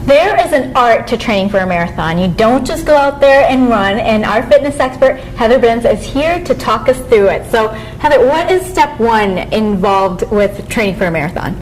There is an art to training for a marathon. You don't just go out there and run, and our fitness expert, Heather Benz, is here to talk us through it. So, Heather, what is step one involved with training for a marathon?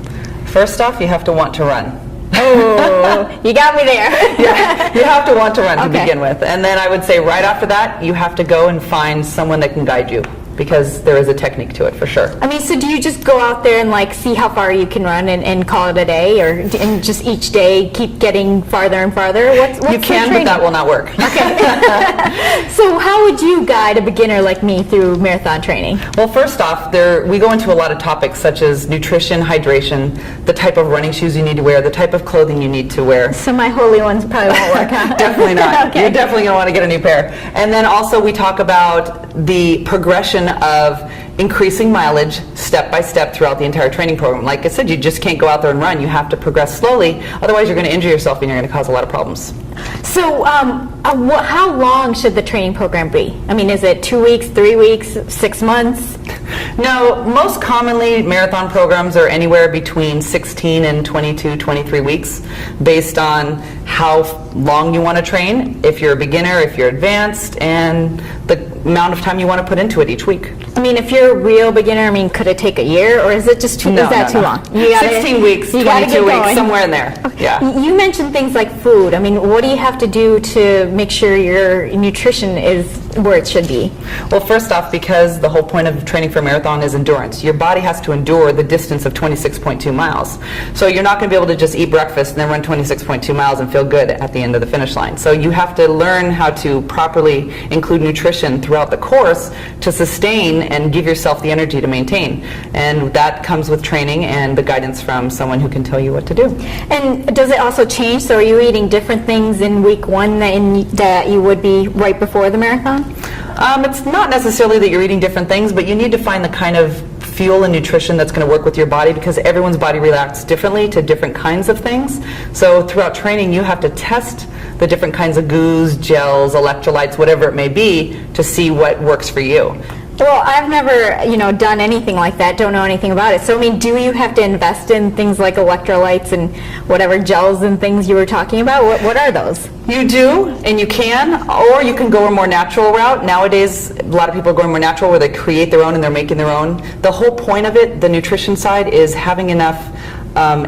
First off, you have to want to run. Oh, you got me there. Yeah, you have to want to run to begin with. And then I would say right after that, you have to go and find someone that can guide you, because there is a technique to it for sure. I mean, so do you just go out there and like see how far you can run and call it a day, or and just each day keep getting farther and farther? What's you can, but that will not work. Okay. So how would you guide a beginner like me through marathon training? Well, first off, we go into a lot of topics such as nutrition, hydration, the type of running shoes you need to wear, the type of clothing you need to wear. So my holy ones probably won't work, huh? Definitely not. Okay. You're definitely going to want to get a new pair. And then also we talk about the progression of increasing mileage step by step throughout the entire training program. Like I said, you just can't go out there and run. You have to progress slowly, otherwise you're going to injure yourself and you're going to cause a lot of problems. So how long should the training program be? I mean, is it 2 weeks, 3 weeks, 6 months? No, most commonly marathon programs are anywhere between 16 and 22, 23 weeks based on how long you want to train, if you're a beginner, if you're advanced, and the amount of time you want to put into it each week. I mean, if you're a real beginner, I mean, could it take a year, or is it just too, is that too long? 16 weeks, 22 weeks, somewhere in there. Okay. Yeah. You mentioned things like food. I mean, what do you have to do to make sure your nutrition is where it should be? Well, first off, because the whole point of training for a marathon is endurance, your body has to endure the distance of 26.2 miles. So you're not going to be able to just eat breakfast and then run 26.2 miles and feel good at the end of the finish line. So you have to learn how to properly include nutrition throughout the course to sustain and give yourself the energy to maintain. And that comes with training and the guidance from someone who can tell you what to do. And does it also change? So are you eating different things in week one that you would be right before the marathon? It's not necessarily that you're eating different things, but you need to find the kind of fuel and nutrition that's going to work with your body, because everyone's body reacts differently to different kinds of things. So throughout training, you have to test the different kinds of goos, gels, electrolytes, whatever it may be, to see what works for you. Well, I've never, done anything like that, don't know anything about it. So, I mean, do you have to invest in things like electrolytes and whatever gels and things you were talking about? What are those? You do, and you can, or you can go a more natural route. Nowadays, a lot of people are going more natural, where they create their own and they're making their own. The whole point of it, the nutrition side, is having enough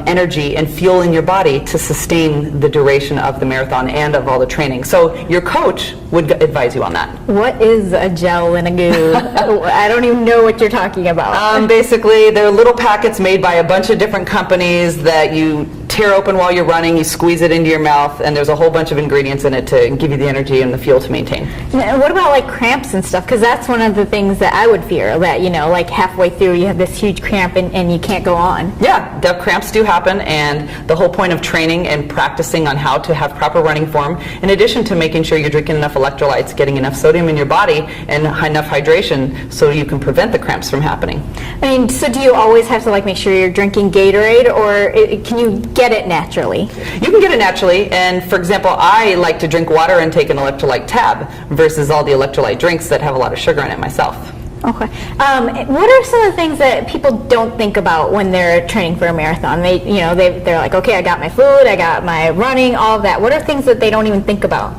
energy and fuel in your body to sustain the duration of the marathon and of all the training. So your coach would advise you on that. What is a gel and a goo? I don't even know what you're talking about. Basically, they're little packets made by a bunch of different companies that you tear open while you're running, you squeeze it into your mouth, and there's a whole bunch of ingredients in it to give you the energy and the fuel to maintain. Now, what about like cramps and stuff? Because that's one of the things that I would fear, that like halfway through you have this huge cramp and you can't go on. Yeah, the cramps do happen, and the whole point of training and practicing on how to have proper running form, in addition to making sure you're drinking enough electrolytes, getting enough sodium in your body, and enough hydration so you can prevent the cramps from happening. I mean, so do you always have to make sure you're drinking Gatorade, or can you get it naturally? You can get it naturally, and for example, I like to drink water and take an electrolyte tab versus all the electrolyte drinks that have a lot of sugar in it myself. Okay. What are some of the things that people don't think about when they're training for a marathon? They're like, okay, I got my food, I got my running, all of that. What are things that they don't even think about?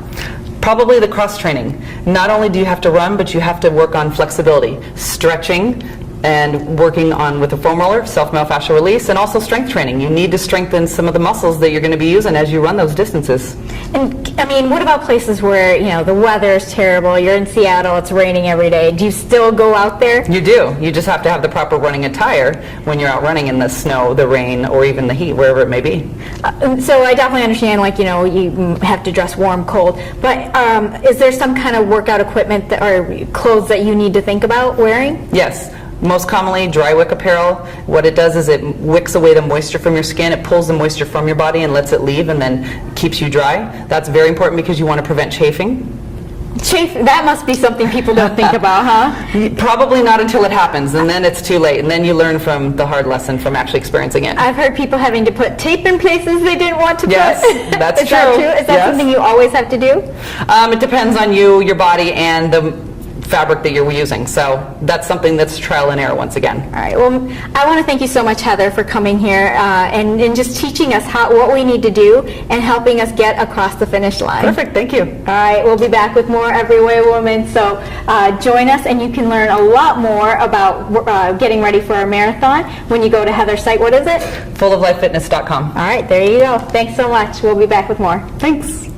Probably the cross training. Not only do you have to run, but you have to work on flexibility, stretching, and working on with a foam roller, self-myofascial release, and also strength training. You need to strengthen some of the muscles that you're going to be using as you run those distances. And I mean, what about places where the weather is terrible? You're in Seattle, it's raining every day. Do you still go out there? You do. You just have to have the proper running attire when you're out running in the snow, the rain, or even the heat, wherever it may be. So I definitely understand, you have to dress warm, cold. But is there some kind of workout equipment or clothes that you need to think about wearing? Yes. Most commonly, dry wick apparel. What it does is it wicks away the moisture from your skin. It pulls the moisture from your body and lets it leave, and then keeps you dry. That's very important because you want to prevent chafing. That must be something people don't think about, huh? Probably not until it happens, and then it's too late, and then you learn from the hard lesson from actually experiencing it. I've heard people having to put tape in places they didn't want to put. Yes, that's true. That true. Is that something you always have to do? It depends on you, your body, and the fabric that you're using. So that's something that's trial and error once again. All right. Well, I want to thank you so much, Heather, for coming here and just teaching us what we need to do and helping us get across the finish line. Perfect, thank you. All right. We'll be back with more Every Way Woman. So join us, and you can learn a lot more about getting ready for a marathon when you go to Heather's site. What is it? Fulloflifefitness.com. All right. There you go. Thanks so much. We'll be back with more. Thanks.